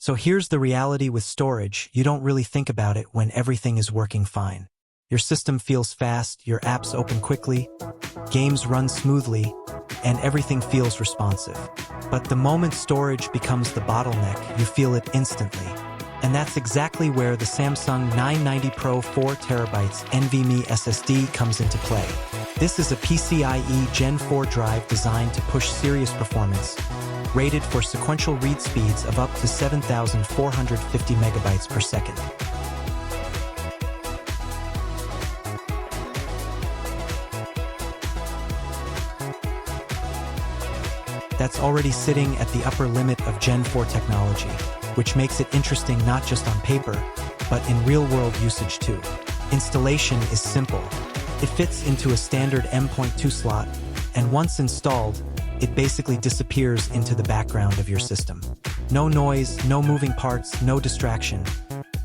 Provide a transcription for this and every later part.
So here's the reality with storage: you don't really think about it when everything is working fine. Your system feels fast, your apps open quickly, games run smoothly, and everything feels responsive. But the moment storage becomes the bottleneck, you feel it instantly. And that's exactly where the Samsung 990 Pro 4TB NVMe SSD comes into play. This is a PCIe Gen 4 drive designed to push serious performance, rated for sequential read speeds of up to 7,450 megabytes per second. That's already sitting at the upper limit of Gen 4 technology, which makes it interesting not just on paper, but in real-world usage too. Installation is simple. It fits into a standard M.2 slot, and once installed, it basically disappears into the background of your system. No noise, no moving parts, no distraction.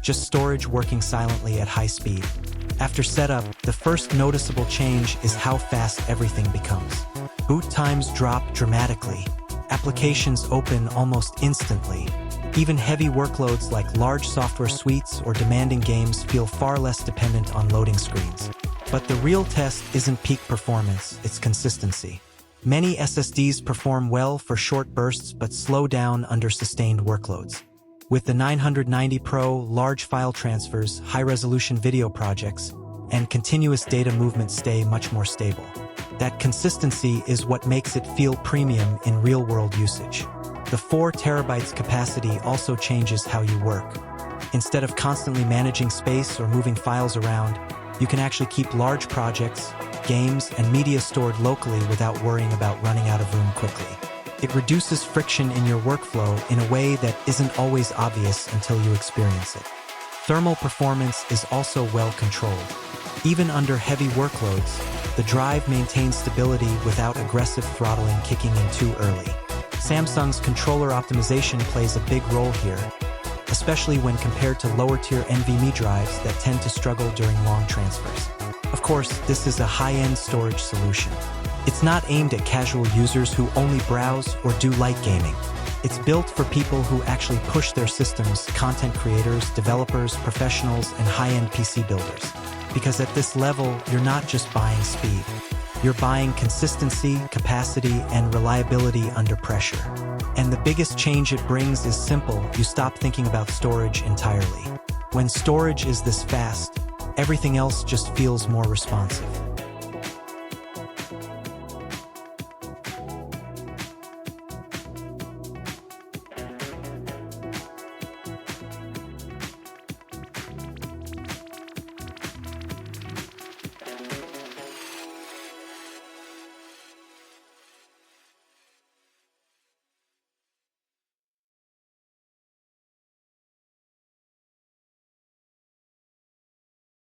Just storage working silently at high speed. After setup, the first noticeable change is how fast everything becomes. Boot times drop dramatically. Applications open almost instantly. Even heavy workloads like large software suites or demanding games feel far less dependent on loading screens. But the real test isn't peak performance, it's consistency. Many SSDs perform well for short bursts but slow down under sustained workloads. With the 990 Pro, large file transfers, high-resolution video projects, and continuous data movement stay much more stable. That consistency is what makes it feel premium in real-world usage. The 4 terabytes capacity also changes how you work. Instead of constantly managing space or moving files around, you can actually keep large projects, games, and media stored locally without worrying about running out of room quickly. It reduces friction in your workflow in a way that isn't always obvious until you experience it. Thermal performance is also well controlled. Even under heavy workloads, the drive maintains stability without aggressive throttling kicking in too early. Samsung's controller optimization plays a big role here, especially when compared to lower-tier NVMe drives that tend to struggle during long transfers. Of course, this is a high-end storage solution. It's not aimed at casual users who only browse or do light gaming. It's built for people who actually push their systems: content creators, developers, professionals, and high-end PC builders. Because at this level, you're not just buying speed. You're buying consistency, capacity, and reliability under pressure. And the biggest change it brings is simple: you stop thinking about storage entirely. When storage is this fast, everything else just feels more responsive.